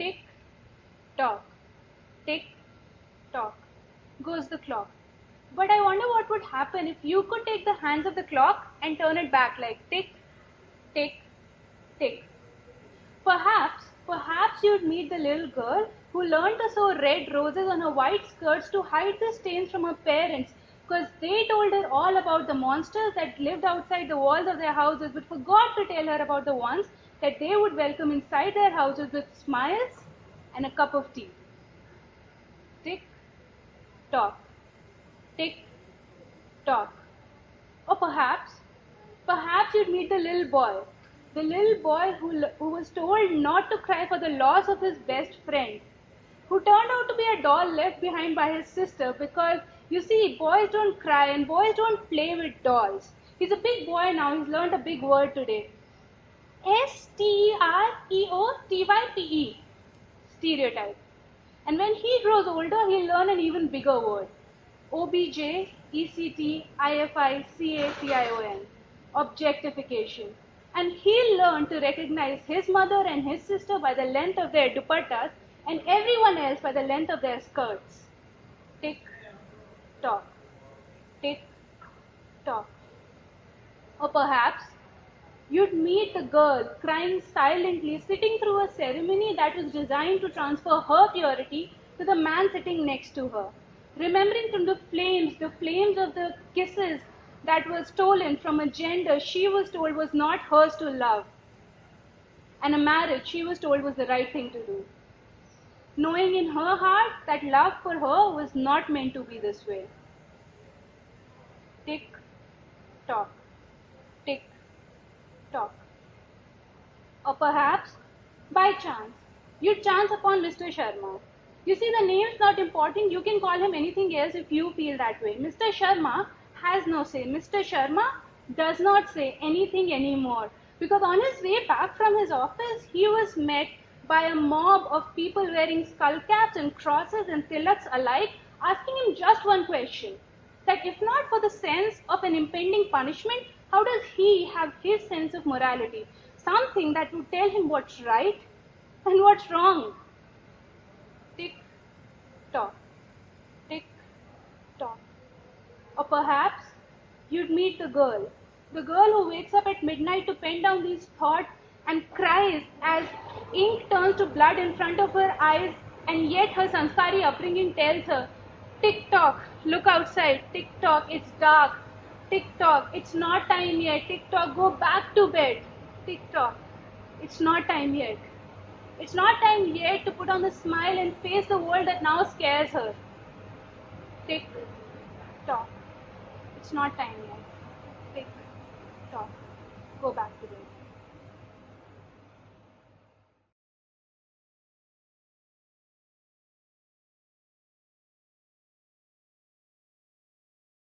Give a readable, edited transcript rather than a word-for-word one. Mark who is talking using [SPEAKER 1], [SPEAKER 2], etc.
[SPEAKER 1] Tick tock, tick tock goes the clock. But I wonder what would happen if you could take the hands of the clock and turn it back like tick, tick, tick. Perhaps you'd meet the little girl who learned to sew red roses on her white skirts to hide the stains from her parents because they told her all about the monsters that lived outside the walls of their houses but forgot to tell her about the ones that they would welcome inside their houses with smiles and a cup of tea. Tick tock, tick tock. Or perhaps you'd meet the little boy who was told not to cry for the loss of his best friend, who turned out to be a doll left behind by his sister because, you see, boys don't cry and boys don't play with dolls. He's a big boy now, he's learned a big word today. Stereotype. Stereotype. And when he grows older, he'll learn an even bigger word. OBJECTIFICATION. Objectification. And he'll learn to recognize his mother and his sister by the length of their dupattas and everyone else by the length of their skirts. Tick tock. Tick tock. Or perhaps you'd meet the girl crying silently, sitting through a ceremony that was designed to transfer her purity to the man sitting next to her. Remembering from the flames of the kisses that were stolen from a gender she was told was not hers to love, and a marriage she was told was the right thing to do. Knowing in her heart that love for her was not meant to be this way. Tick tock, tick tock. Or perhaps, by chance, you chance upon Mr. Sharma. You see, the name's not important. You can call him anything else if you feel that way. Mr. Sharma has no say. Mr. Sharma does not say anything anymore. Because on his way back from his office, he was met by a mob of people wearing skull caps and crosses and tilaks alike, asking him just one question. That if not for the sense of an impending punishment, how does he have his sense of morality? Something that would tell him what's right and what's wrong. Tick tock, tick tock. Or perhaps you'd meet the girl who wakes up at midnight to pen down these thoughts and cries as ink turns to blood in front of her eyes, and yet her sanskari upbringing tells her, tick tock, look outside, tick tock, it's dark, tick tock, it's not time yet, tick tock, go back to bed, tick tock, it's not time yet. It's not time yet to put on the smile and face the world that now scares her. Tick tock. It's not time yet. Tick tock. Go back to bed.